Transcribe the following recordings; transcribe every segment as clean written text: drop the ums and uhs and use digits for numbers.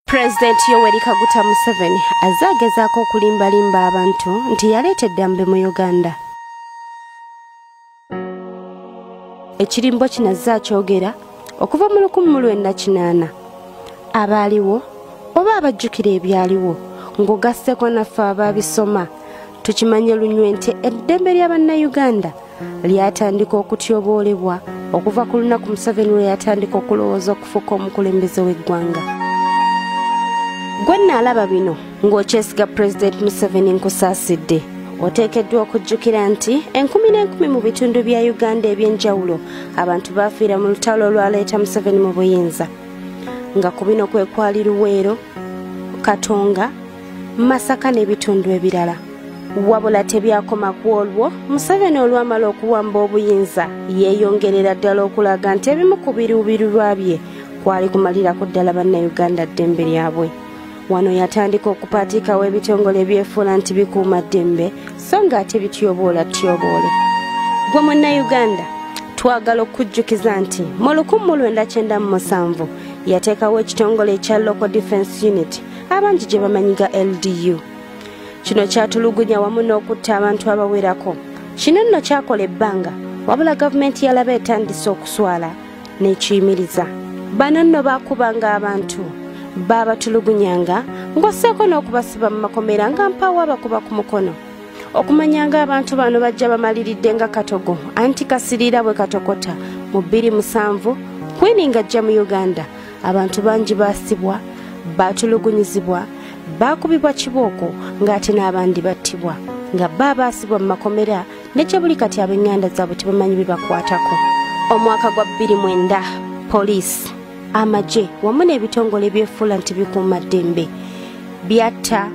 President Yoweri Kaguta Museveni azagezaako okulimbalimba abantu nti yaleetedde mbe mu Uganda. Ekirimbo kino azza kyogera okuva mu 1998 abaaliwo oba abajjukira ebyaliwo ng'ogasseko naffe abaabisoma tukimanye lunywe nti eddembe ly'Abannayuganda lyatandika okutyoboolebwa okuva ku lunaku Museveni lwe yatandika okulowooza okufuuka omukulembeze w'eggwanga. Gwe naalaba bino ng'okyesiga President Museveni nkusaasidde oteekeddwa okujjukira nti 10,000 mu bitundu bya Uganda eby'enjawulo abantu baafiira mu lutalo olwaleeta Museveni mu buyinza nga ku bino kwe kwali Luweero, Katonga, Masaka n'ebitundu ebirala. Wabula tebyakoma ku olwo Museveni olwamala okuwamba obuyinza yeeyongerera ddala okulaga nti ebimu ku biruubirirwa bye kwali kumalirako ddala Bannayuganda ddembe lyabwe. Wano yatandika okupaatiikawo ebitongole ebyefuula nti bikuuma ddembe so ng'ate bityoboola tyoboole. Gwe Munnayuganda twagala okujjukiza nti mu 1997 yateekawo ekitongole ekya Local Defence Unit abangi gye bamanyi ga LDU. Kino kyatulugunya wamu n'okutta abantu abawerako. Kino nno kyakola ebbanga wabula gavumenti yalaba etandise okuswala n'ekiyimiriza. Bano nno baakubanga abantu baabatulugunyanga ng'osseeko n'okubasiba mu makomera nga mpaawo abakuba ku mukono. Okumanyanga abantu bano bajja bamaliridde nga katogo anti kasirira bwe katokota mu 2007 Queen ng'ajja mu Uganda abantu bangi baasibwa, baatulugunyizibwa, baakubibwa kibooko ng'ate n'abandi battibwa nga baabaasibwa mu makomera ne gye buli kati ab'enganda zaabwe tebamanyi bibakwatako. Omwaka gwa 2009 poliisi, amagye wamu n'ebitongole ebyefuula nti bikuuma ddembe byatta,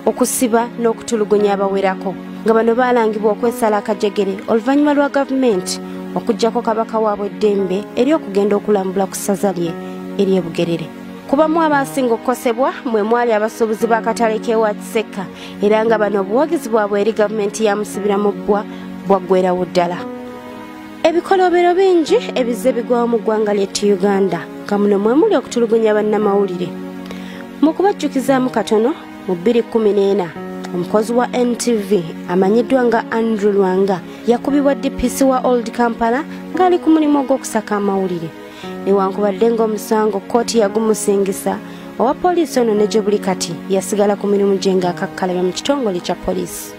okusiba n'okutulugunya abawerako nga bano baalangibwa okwesala akajegere oluvannyuma lwa gavumenti okuggyako kabaka waabwe eddembe eri okugenda okulambula ku ssaza lye ery'e Bugerere. Kubamu abasinga okukosebwa mwe mwali abasuubuzi b'akatale k'ewa Kiseka era nga bano obuwagizi bwabwe eri gavumenti yamusibira mu bbwa bwaggweerawo ddala. Ebikolobero bingi ebizze bigwawo mu ggwanga ly'ettu Uganda nga muno mwe muli okutulugunya bannamawulire. Mu kubajjukizaamu katono mu 2014 omukozi wa NTV amanyiddwa nga Andrew Lwanga yakubibwa DPC wa Old Kampala ng'ali ku mulimu ogw'okusaka amawulire. Newankubadde ng'omusango kkooti yagumusingisa owa poliisi ono ne gye buli kati yasigala ku mirimu gye ng'akakkalira mu kitongole kya poliisi.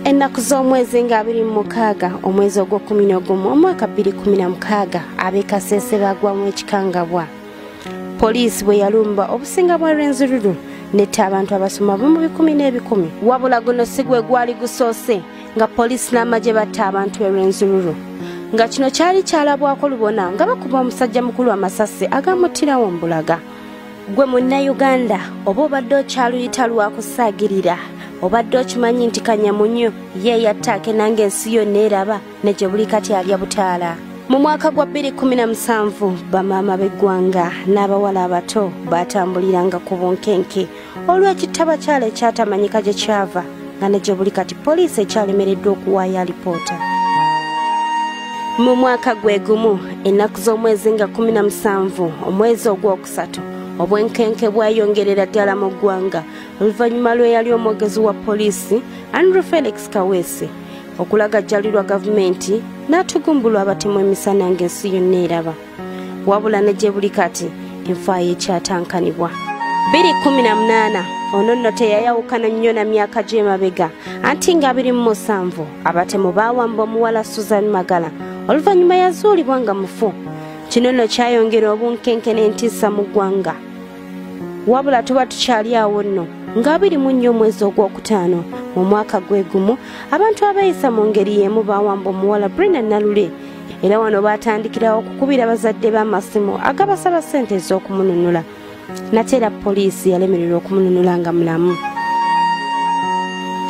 Ennaku z'omwezi nga 26 omwezi ogw'okuminagumu omwaka 2016 ab'e Kasese baagwamu ekikangabwa. Poliisi bwe yalumba obusinga bwa Rwenzururu netta abantu abasoma mu 10,000 wabula guno si gwe gwali gusoose nga poliisi n'amagye batta abantu e Rwenzururu nga kino kyali kyalabwako lubona nga bakuba omusajja mukulu amasasi agamuttirawo mbulaga. Gwe Munnayuganda oba obadde okyaluyita lwakusaagirira obadde okimanyi nti Kanyamunyu ye yattaake nange ensi yonna eraba ne gye buli kati alya butaala. Mu mwaka gwa 2017 bamaama b'eggwanga n'abawala abato baatambuliranga ku bunkenke olw'ekitabakyala ekyatamanyika gye kyava nga ne gye buli kati poliisi ekyalemereddwa okuwaayo alipoota. Mu mwaka gwe gumu ennaku z'omwezi nga 17 omwezi ogwokusatu obwenkenke bwayongerera ddala mu ggwanga oluvannyuma lwe yali omwogezi wa poliisi Andrew Felix Kaweesi okulagajjalirwa gavumenti n'atugumbulwa abatemu emisana ng'ensi yonna eraba. Wabula ne gye buli kati enfaayo ekyatankanibwa. 2018 ono nno teyayawukana nnyo na myaka gy'emabega anti nga 2007 abatemu baawamba omuwala Susan Magala oluvannyuma yazuulibwa nga mufu. Kino nno kyayongera obunkenke n'entiisa mu ggwanga. Wabula tuba tukyali awo nno nga 24 omwezi ogwokutaano mu mwaka gwe gumu abantu abayisa mu ngeri y'emu baawamba omuwala Brenda Nalule era wano baatandikirawo okukubira bazadde b'amasimu agabasaba ssente ez'okumununula. Nate era poliisi yalemererwa okumununula nga mulamu.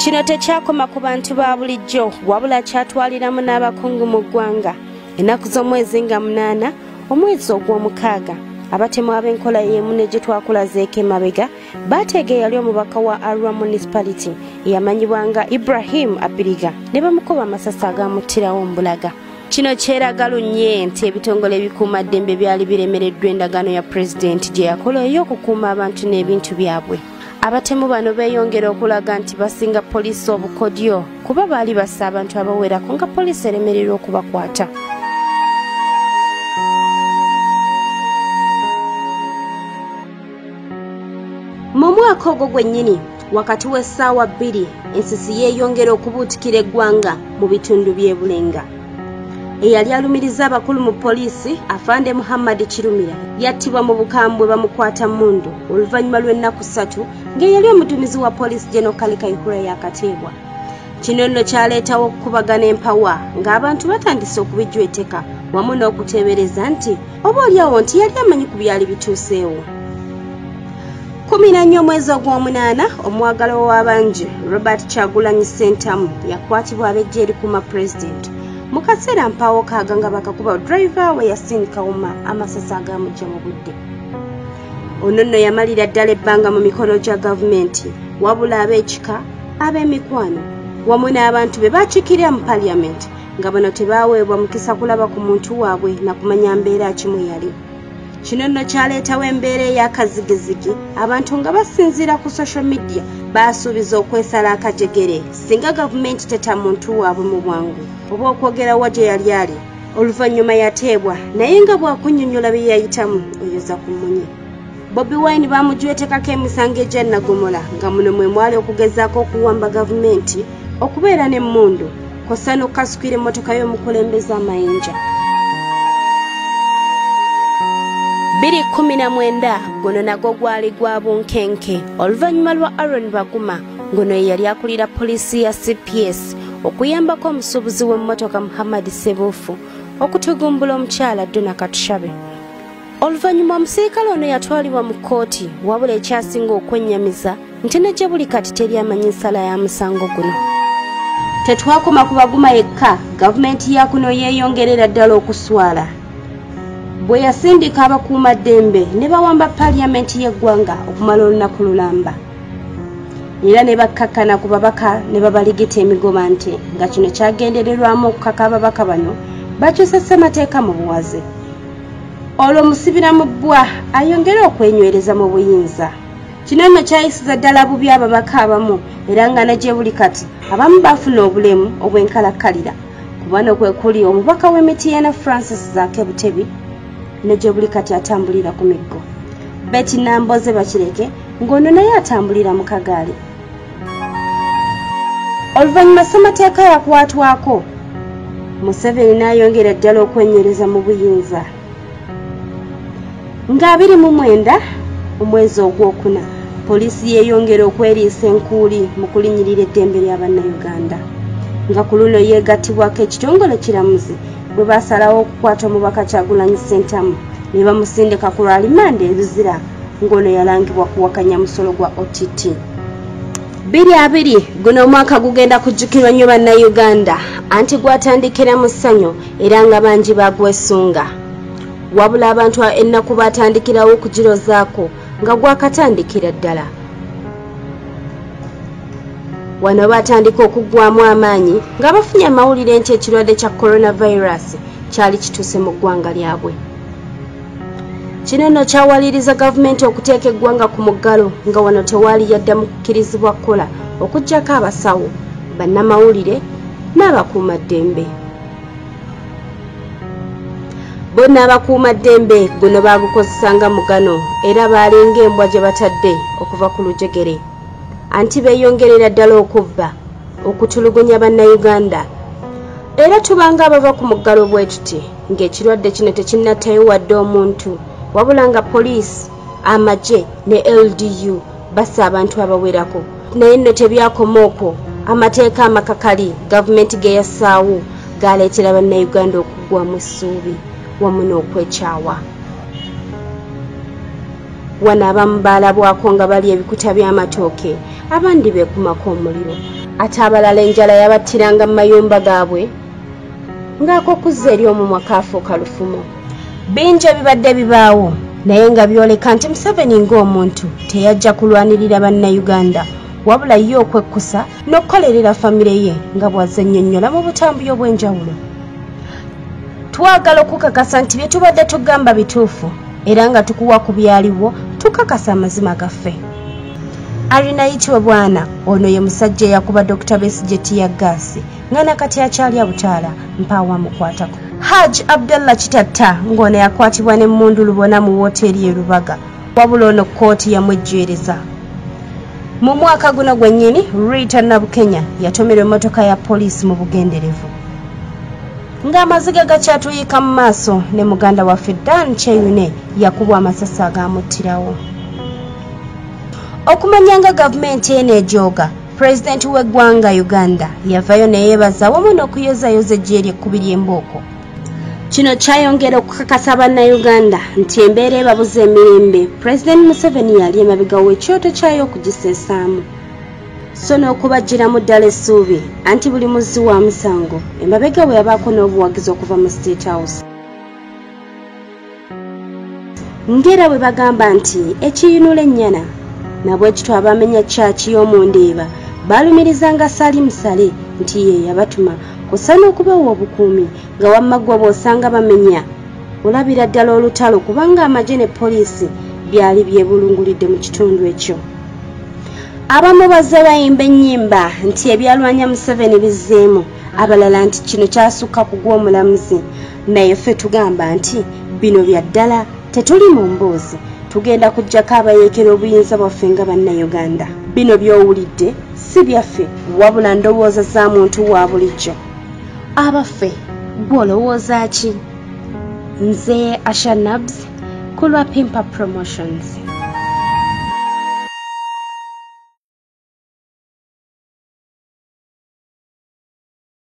Kino tekyakoma ku bantu ba bulijjo wabula kyatwaliramu n'abakungu mu ggwanga. Ennaku z'omwezi nga 8 omwezi ogw'omukaaga abatemu ab'enkola y'emu ne gye twakulazeeko emabega baateega eyali omubaka wa Arua Municipality eyamanyibwa nga Ibrahim Abiriga ne bamukuba amasasi agamuttirawo mbulaga. Kino kyeraga lunye nti ebitongole ebikuuma ddembe byali biremereddwa endagaano ya pulezidenti gye yakola ey'okukuuma abantu n'ebintu byabwe. Abatemu bano beeyongera okulaga nti basinga poliisi obukodyo kuba baali bassa abantu abawerako nga poliisi eremererwa okubakwata. Mu mwaka ogwo gwennyini wakati w'essaawa 2 ensisi yeeyongera okubuutikira eggwanga mu bitundu by'e Bulenga. Eyali alumiriza abakulu mu poliisi Afande Muhammad Kirumira yattibwa mu bukambwe bamukwata Muntu oluvannyuma lw'ennaku 3 ng'eyali omuduumizi wa poliisi General Khalika yakateebwa. Kino nno kyaleetawo okukubagana empawa ng'abantu batandise okubijweteka wamu n'okuteebereza nti oboolyawo nti yali amanyi ku byali bituuseewo. 14 omwezi ogw'omunaana omwagalwa w'abangi Robert Kyagulanyi Ssentamu yakwatibwa ab'eggye erikuuma pulezidenti mu kaseera mpaawo kaaga nga bakakuba driver we yasindikawuma amasasi agaamujja mu budde. Ono nno yamalira ddala ebbanga mu mikono gya gavumenti wabula ab'ekika ab'emikwano wamu n'abantu be bakiikirira mu paliamenti nga bano tebaaweebwa mukisa kulaba ku muntu waabwe na kumanya mbeera kimu yali. Kino nno kyaleetawo embeera ey'akazigizigi abantu nga basinziira ku social media baasuubiza okwesala akajegere singa gavumenti teta muntu waabwe mu bwangu oba okwogera wa gye yali ali oluvannyuma yateebwa naye nga bw'akunnyonnyola bye yayitamu oyoza ku munye. Bobi Wine baamujwetekako emisango egya nnagomola nga muno mwe mwali okugezaako okuwamba gavumenti okubeera n'emmundu kw'ossa n'okukasukira emmotoka y'omukulembeze amayinja. 2019 guno nagwo gwali gwa bunkenke oluvannyuma lwa Aaron Baguma ngono yali akulira poliisi ya CPS okuyambako omusuubuzi w'emmotoka Muhammad Sebufu okutugumbula omukyala Donna Katushabe. Oluvannyuma omusirikale ono yatwalibwa mu kkooti wabula ekyasinga okwennyamiza nti ne gye buli kati teri amanyi nsala ya musango guno. Tetwakoma ku Baguma yekka, gavumenti ya kuno yeeyongerera ddala okuswala. Bwe yasindika abakuuma ddembe ne bawamba paliamenti y'eggwanga okumala olunaku lulamba. Era ne bakkakkana ku babaka ne babaligita emigoba nti nga kino kyagendererwamu okukaka ababaka bano bakyusa ssemateeka mu buwaze. Olwo musibira mu bbwa ayongere okwenywereza mu buyinza. Kino nno kyayisiza ddala bubi ababaka abamu era nga ne gye buli kati abamu bafuna obulemu obw'enkalakkalira. Ku bano kwe kuli omubaka w'Emityana Francis Zakebutebi ne gye buli kati atambulira ku miggo. Betty Namboze Bakireke ng'ono naye atambulira mu kagaali. Oluvannyuma ssemateeka yakwatwako, Museveni n'ayongera ddala okwenyereza mu buyinza. Nga 29 omwezi ogwokuna, poliisi yeeyongera okweriisa enkuuli mu kulinyirira eddembe ly'Abannayuganda. Nga ku luno yeegattibwako ekitongole kiramuzi bwe basalawo okukwata omubaka Kyagulanyi Ssentamu ne bamusindika ku lwalimanda ebizira ng'ono yalangibwa kuwakanya musolo gwa OTT. 2020 guno omwaka gugenda kujjukirwa nnyo Bannayuganda anti gwatandikira mu ssanyu era nga bangi bagwesunga. Wabula abantu ennaku batandikirawo okugirozaako nga gwakatandikira ddala. Wano batandika okuggwamu amaanyi nga bafunye amawulire nti ekirwadde kya coronavirus kyali kituuse mu ggwanga lyabwe. Kino nno kyawaliriza gavumenti okuteeka eggwanga ku muggalo nga wano tewaali yaddamu kukkirizibwa kukola okuggyako abasawo, bannamawulire n'abakuumaddembe. Bonna abakuumaddembe guno baagukozesanga mugano era baalinga embwa gye batadde okuva ku lujegere. Anti beeyongerera ddala okubba okutulugunya Bannayuganda. Era tubanga abava ku muggalo bwe tuti ng'ekirwadde kino tekinnattayo wadde omuntu wabula nga poliisi, amagye ne LDU bassa abantu abawerako. Naye nno tebyakoma okwo, amateeka amakakali gavumenti ge yassaawo gaaleetera Bannayuganda okuggwamu essuubi wamu n'okwekyawa. Wano abamu baalabwako nga bali ebikuta by'amatooke, abandi beekumako omuliro. Ate abalala enjala yabattiranga mu mayumba gaabwe ng'akokuzza eri omumwa kaafuuka lufumo. Bingi ebibadde bibaawo naye nga byoleka nti Museveni ng'omuntu teyajja kulwanirira Bannayuganda wabula ye okwekkusa n'okukolerera famire ye nga bw'azze nnyonnyola mu butambuyo bw'enjawulo. twagala okukakasa nti bye tubadde tugamba bituufu era nga tukuwa ku byaliwo tukakasa amazima gaffe. Alinayitibwa bwana ono ye musajja eyakuba Dr. Besigye tiyaggaasi nga nakati akyali abutaala mpaawa mukwatako. Hajj Abdallah Kitatta ng'ono yakwatibwa ne mmundu lubona mu woteeri e Lubaga wabula ono kkooti yamwejjeereza. Mu mwaka guno gwennyini Rita Nabukenya yatomerwa emmotoka ya poliisi mu bugenderevu. Ng'amaziga gakyatuyika mu maaso ne muganda waffe Dan Kyennyini yakubwa amasasi agaamuttirawo. Okumanya nga gavumenti eno ejooga, pulezidenti w'eggwanga Uganda yavayo ne yeebaza wamu n'okuyozayoza eggye ly'ekkubi ly'embooko. Kino kyayongera okukakasa bannayuganda nti embeera ebabuza emirembe Pulezidenti Museveni yali emabega w'ekyoto kyayo okugiseesaamu. So n'okubaggyiramu ddala essuubi anti buli muzzi wa musango emabega bwe yabaako n'obuwagizi okuva mu State House. Ngera bwe bagamba nti ekiyinula ennyana nabwe kityo abamenya caaki y'omundeeba baalumirizanga Salim Sale nti ye yabatuma kusana okubawa obukuumi nga wamma ggwe bw'osanga bamenya olabira ddala olutalo kubanga amagye ne poliisi byali byebulungulidde mu kitundu ekyo. Abamu bazze bayimba ennyimba nti ebyalwanya Museveni bizzeemu, abalala nti kino kyasukka ku gw'omulamuzi, naye ffe tugamba nti bino bya ddala tetuli mu mboozi, tugenda kuggyako abayeekera obuyinza bwaffe nga bannayuganda. Bino by'owulidde si byaffe wabula ndowooza za muntu wa bulijjo. Abaffe gwe olowooza ki? Nze Asha Nabs ku lwa Pimpa Promotions.